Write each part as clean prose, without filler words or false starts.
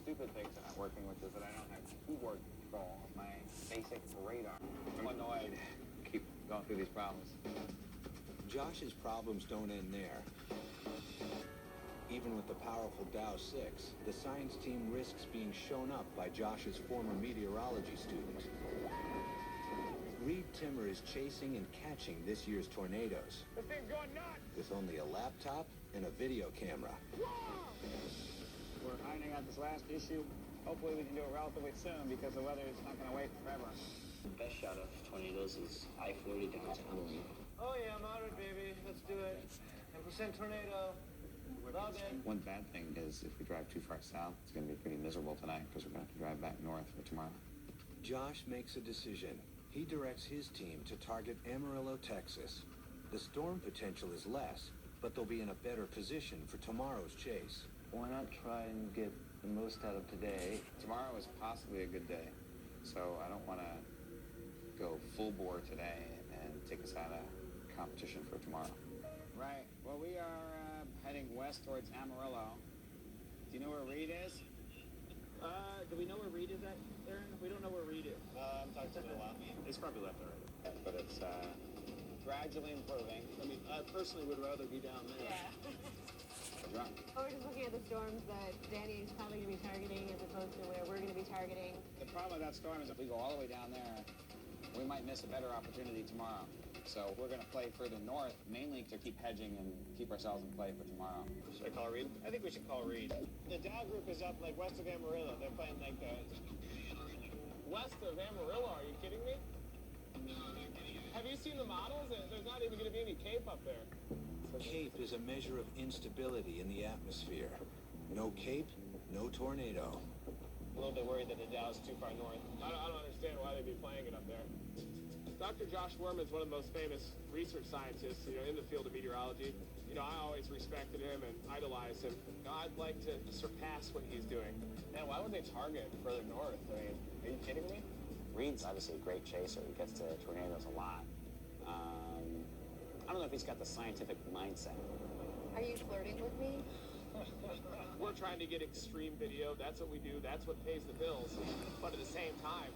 stupid things that I'm working with is that I don't have keyboard control of my basic radar. I'm annoyed. Keep going through these problems. Josh's problems don't end there. Even with the powerful Dow 6, the science team risks being shown up by Josh's former meteorology student. Reed Timmer is chasing and catching this year's tornadoes. This thing's going nuts! With only a laptop and a video camera. We're ironing out this last issue. Hopefully we can do it relatively soon because the weather is not going to wait forever. The best shot of tornadoes is I-40 down to Emily. Oh yeah, moderate, baby. Let's do it. 10% tornado. Love it. One bad thing is if we drive too far south, it's going to be pretty miserable tonight because we're going to have to drive back north for tomorrow. Josh makes a decision. He directs his team to target Amarillo, Texas. The storm potential is less, but they'll be in a better position for tomorrow's chase. Why not try and get the most out of today? Tomorrow is possibly a good day, so I don't want to go full bore today and take us out of competition for tomorrow. Right. Well, we are heading west towards Amarillo. Do you know where Reed is? Do we know where Reed is at, Aaron? We don't know where Reed is. I'm talking to the left. He's probably left already. Yeah, but it's gradually improving. I mean, I personally would rather be down there. Yeah. Drunk. Oh, we're just looking at the storms that Danny is probably going to be targeting as opposed to where we're going to be targeting. The problem with that storm is if we go all the way down there, we might miss a better opportunity tomorrow. So we're going to play further north, mainly to keep hedging and keep ourselves in play for tomorrow. Should I call Reed? I think we should call Reed. The Dow group is up like west of Amarillo. They're playing like west of Amarillo. Are you kidding me? No, I'm not kidding you. Have you seen the models? There's not even going to be any Cape up there. Cape is a measure of instability in the atmosphere. No Cape, no tornado. A little bit worried that the Dow's too far north. I don't understand why they'd be playing it up there. Dr. Josh Wurman is one of the most famous research scientists, in the field of meteorology. I always respected him and idolized him. I'd like to surpass what he's doing. Man, why would they target further north? I mean, are you kidding me? Reed's obviously a great chaser. He gets to tornadoes a lot. I don't know if he's got the scientific mindset. Are you flirting with me? We're trying to get extreme video. That's what we do. That's what pays the bills. But at the same time,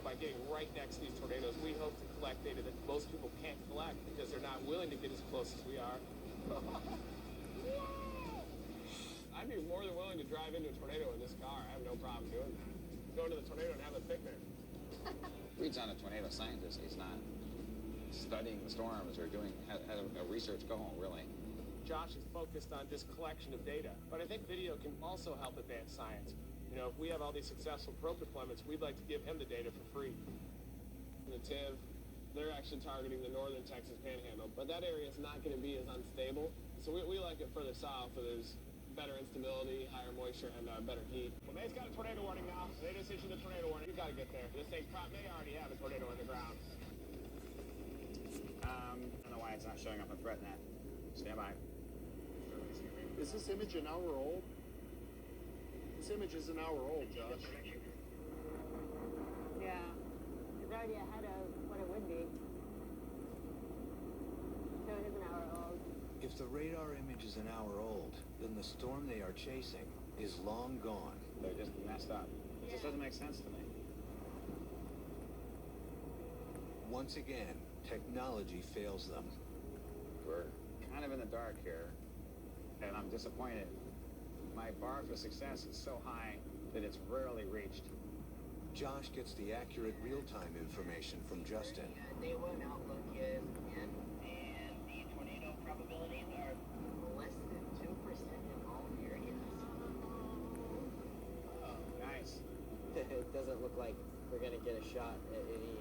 by getting right next to these tornadoes, we hope to collect data that most people can't collect because they're not willing to get as close as we are. I'd be more than willing to drive into a tornado in this car. I have no problem doing that. Go into the tornado and have a picnic. Reed's not a tornado scientist. He's not studying the storms or has a research goal, really. Josh is focused on just collection of data. But I think video can also help advance science. If we have all these successful probe deployments, we'd like to give him the data for free. The TIV, they're actually targeting the northern Texas panhandle, but that area is not going to be as unstable. So we like it further south where there's better instability, higher moisture, and better heat. Well, May's got a tornado warning now. They just issued a tornado warning. You got to get there. This thing may already have a tornado in the ground. I don't know why it's not showing up on ThreatNet. Stand by. Is this image an hour old? This image is an hour old, Josh. Yeah. It's already ahead of what it would be. So it is an hour old. If the radar image is an hour old, then the storm they are chasing is long gone. They're just messed up. It just doesn't make sense to me. Once again, technology fails them. We're kind of in the dark here, and I'm disappointed. My bar for success is so high that it's rarely reached. Josh gets the accurate real-time information from Justin. Day one outlook is in, and the tornado probabilities are less than 2% in all areas. Oh, nice. It doesn't look like we're going to get a shot at any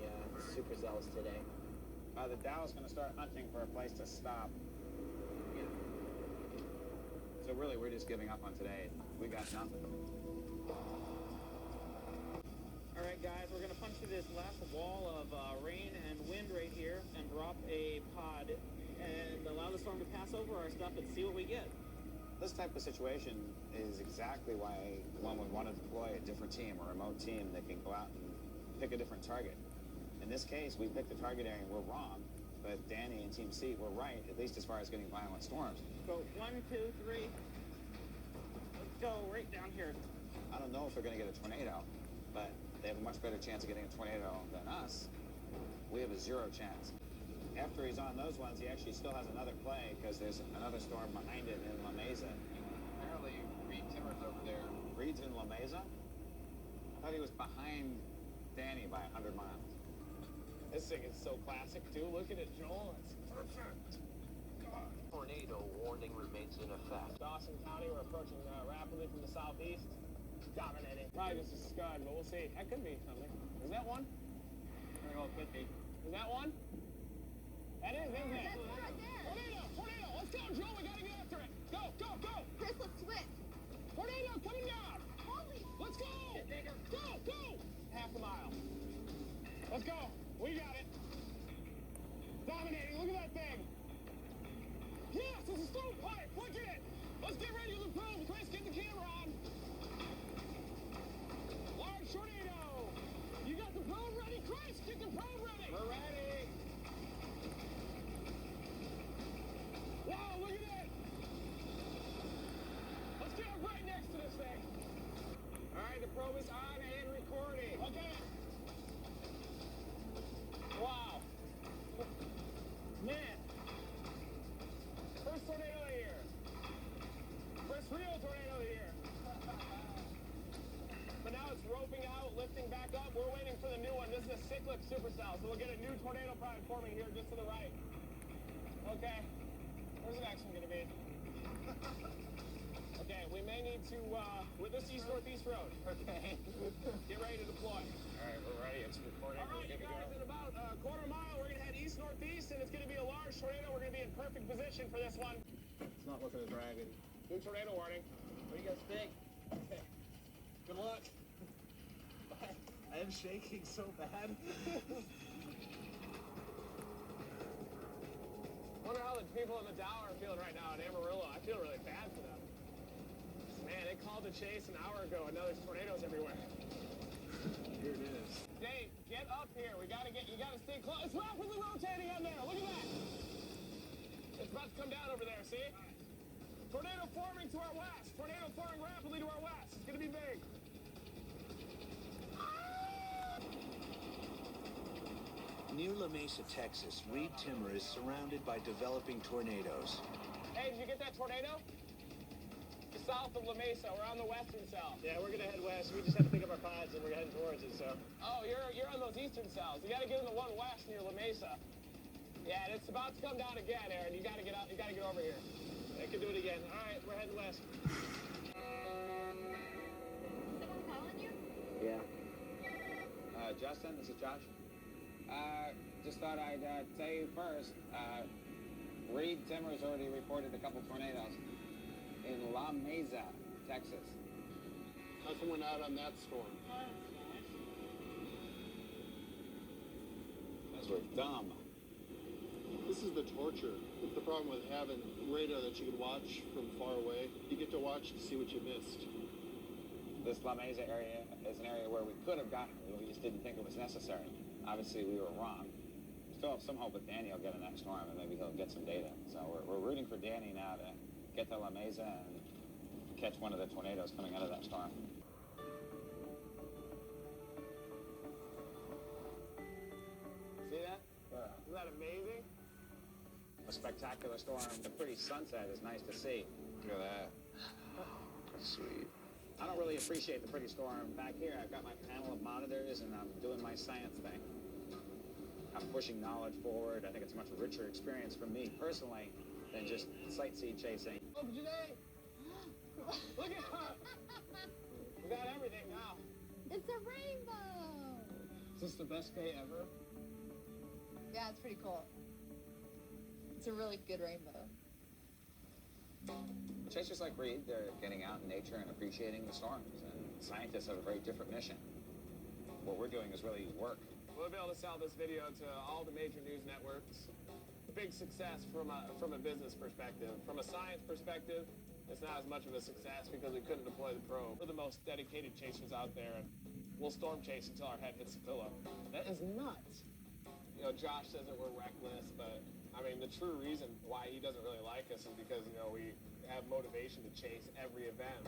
supercells today. The Dow is going to start hunting for a place to stop. So really, we're just giving up on today. We got nothing. All right, guys, we're going to punch through this last wall of rain and wind right here and drop a pod and allow the storm to pass over our stuff and see what we get. This type of situation is exactly why one would want to deploy a different team, a remote team that can go out and pick a different target. In this case, we picked the target area and we're wrong, but Danny and Team C were right, at least as far as getting violent storms. Go 1, 2, 3. Let's go right down here. I don't know if they're going to get a tornado, but they have a much better chance of getting a tornado than us. We have a 0 chance. After he's on those ones, he actually still has another play because there's another storm behind it in La Mesa. Apparently, Reed Timmer's over there. Reed's in La Mesa? I thought he was behind Danny by 100 miles. This thing is so classic, too. Look at it, Joel. It's perfect. Tornado warning remains in effect. Dawson County, we're approaching rapidly from the southeast. Dominating. Probably just a scud, but we'll see. That could be something. Is that one? I don't know, 50. Is that one? That is, isn't it? That's one right there. Tornado! Tornado! Let's go, Joel! We gotta get after it! Go! Go! Go! Chris, let's switch. Tornado coming down! Holy. Let's go! Go! Go! Half a mile. Let's go! We got it! Dominating! Look at that thing! Yes! It's a stovepipe! Look at it! Let's get ready to the probe! Chris, get the camera on! Large tornado! You got the probe ready? Chris, get the probe ready! We're ready! Wow, look at it! Let's get it right next to this thing! Alright, the probe is on and recording. Okay. Wow. Man. First tornado of the year. First real tornado of the year. But now it's roping out, lifting back up. We're waiting for the new one. This is a cyclic supercell, so we'll get a new tornado probably forming here just to the right. Okay. Where's the next one going to be? Okay, we may need to, with this east-northeast road. Okay. Get ready to deploy. All right, we're ready. It's recording. All right, you guys, in about a quarter mile, we're going to head east-northeast, and it's going to be a large tornado. We're going to be in perfect position for this one. It's not looking as ragged. New tornado warning. What do you guys think? Okay. Good luck. I am shaking so bad. Wonder how the people in the Dow are feeling right now in Amarillo. I feel really bad for them. Man, they called the chase an hour ago, and now there's tornadoes everywhere. Here it is. Dave, get up here. You gotta stay close. It's rapidly rotating on there. Look at that. It's about to come down over there, see? Tornado forming to our west. Tornado forming rapidly to our west. It's gonna be big. Near La Mesa, Texas, Reed Timmer is surrounded by developing tornadoes. Hey, did you get that tornado? The south of La Mesa. We're on the western south. Yeah, we're gonna head west. We just have to pick up our pods and we're heading towards it, so. Oh, you're on those eastern cells. You gotta get in the one west near La Mesa. Yeah, and it's about to come down again, Aaron. You gotta get out. You gotta get over here. They can do it again. All right, we're heading west. Someone calling you? Yeah. Justin, this is Josh. Just thought I'd tell you first. Reed Timmer's already reported a couple tornadoes in La Mesa, Texas. Nothing went out on that storm. Those were dumb. This is the torture. It's the problem with having radar that you can watch from far away. You get to watch to see what you missed. This La Mesa area is an area where we could have gotten it. We just didn't think it was necessary. Obviously, we were wrong. Still have some hope that Danny will get in that storm and maybe he'll get some data. So we're rooting for Danny now to get to La Mesa and catch one of the tornadoes coming out of that storm. See that? Isn't that amazing? A spectacular storm. The pretty sunset is nice to see. Look at that. Sweet. I don't really appreciate the pretty storm. Back here, I've got my panel of monitors and I'm doing my science thing. I'm pushing knowledge forward. I think it's a much richer experience for me personally than just sightsee chasing. Look, Janae! Look at her! We got everything now. It's a rainbow. Is this the best day ever? Yeah, it's pretty cool. It's a really good rainbow. Chasers like Reed, they're getting out in nature and appreciating the storms. And scientists have a very different mission. What we're doing is really work. We'll be able to sell this video to all the major news networks. A big success from a business perspective. From a science perspective, it's not as much of a success because we couldn't deploy the probe. We're the most dedicated chasers out there, and we'll storm chase until our head hits the pillow. That is nuts. You know, Josh says that we're reckless, but I mean, the true reason why he doesn't really like us is because, you know, we have motivation to chase every event.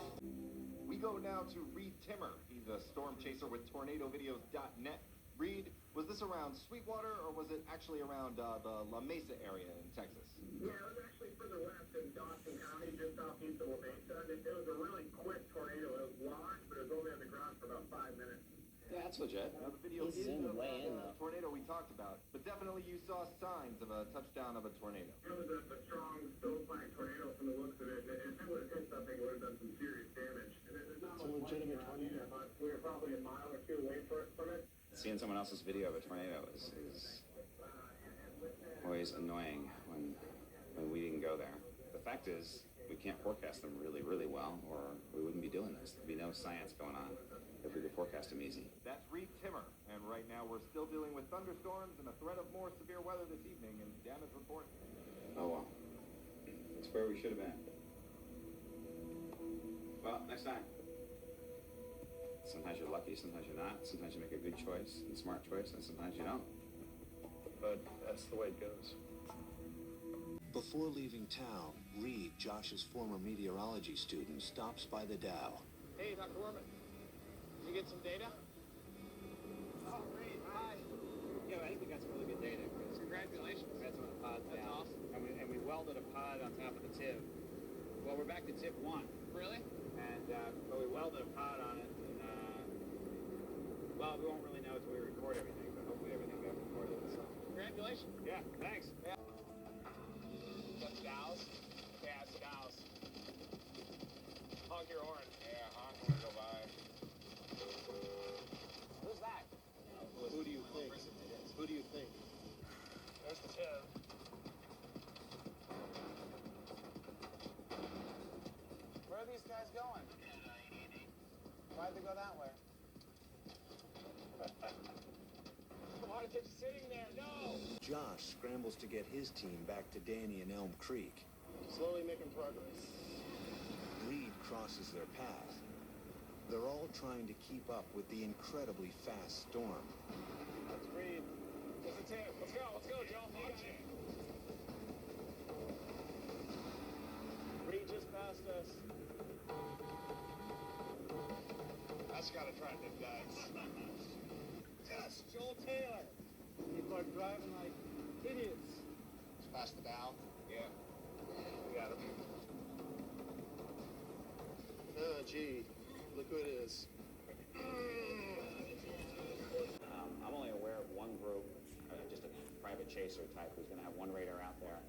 We We go now to Reed Timmer. He's a storm chaser with tornadovideos.net. Reed, was this around Sweetwater, or was it actually around the La Mesa area in Texas? Yeah, it was actually further west in Dawson County, just southeast of La Mesa. It was a really quick tornado. It was large, but it was only on the ground for about 5 minutes. Yeah, that's legit. Now, the video He's isn't zoomed of way in, the though. tornado we talked about, but definitely you saw signs of a touchdown of a tornado. It was a strong snowflake tornado from the looks of it. And if it would have hit something, it would have done some serious damage. And there's not It's a legitimate tornado. but we were probably a mile or two away from it. Seeing someone else's video of a tornado is always annoying when we didn't go there. The fact is, we can't forecast them really, really well, or we wouldn't be doing this. There'd be no science going on if we could forecast them easy. That's Reed Timmer, and right now we're still dealing with thunderstorms and a threat of more severe weather this evening in damage reports. Oh well. That's where we should have been. Well, next time. Sometimes you're lucky, sometimes you're not. Sometimes you make a good choice, a smart choice, and sometimes you don't. But that's the way it goes. Before leaving town, Reed, Josh's former meteorology student, stops by the Dow. Hey, Dr. Wurman. Did you get some data? Oh, great. Hi. Yeah, I think we got some really good data. Congratulations. We had some of the pods That's down. awesome. And we welded a pod on top of the tip. Well, we're back to tip 1. Really? And, but we welded a pod on it. And, well, we won't really know until we record everything, but hopefully everything got recorded. So. Congratulations. Yeah, thanks. Yeah. That's Dow's? Yeah, it's Dow's. Honk your horn. Yeah, honk when we go by. Who's that? Who do you think? Who do you think? There's the tip. Where are these guys going? Why'd they go that way? Why are they sitting there? No! Josh scrambles to get his team back to Danny and Elm Creek. Slowly making progress. Reed crosses their path. They're all trying to keep up with the incredibly fast storm. That's Reed. There's the tip. Let's go, Joe. Launch it. Reed just passed us. That's gotta try them guys. Yes, Joel Taylor. People are driving like idiots. Just past the Dow. Yeah. We got him. Oh, gee. Look who it is. I'm only aware of one group, just a private chaser type, who's going to have one radar out there.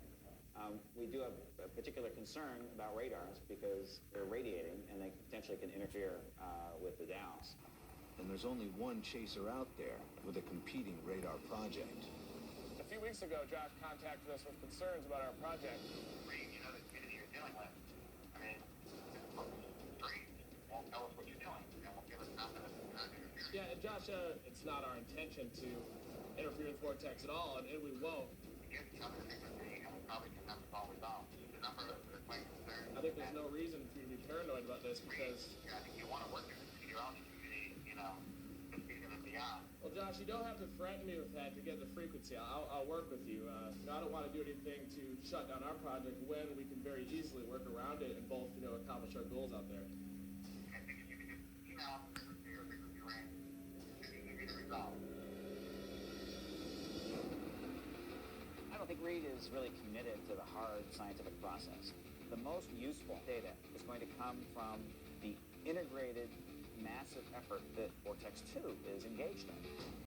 We do have a particular concern about radars because they're radiating and they potentially can interfere with the Dows. And there's only one chaser out there with a competing radar project. A few weeks ago, Josh contacted us with concerns about our project. Reed, you know the kid you're dealing with. I mean, Reed won't tell us what you're doing and won't give us confidence in not interfering. Yeah, and Josh, it's not our intention to interfere with Vortex at all, and we won't. Give each other secrecy and we probably can have it all resolved. The number of my concerns. I think there's no reason for you to be paranoid about this because, Yeah, I think you want to work in the meteorology community, you know, this season and beyond. well, Josh, you don't have to threaten me with that to get the frequency. I'll work with you. I don't want to do anything to shut down our project when we can very easily work around it and both, accomplish our goals out there. I think if you could just email frequency or frequency range, it should easily be resolved. I don't think Reed is really committed to the hard scientific process. The most useful data is going to come from the integrated massive effort that Vortex 2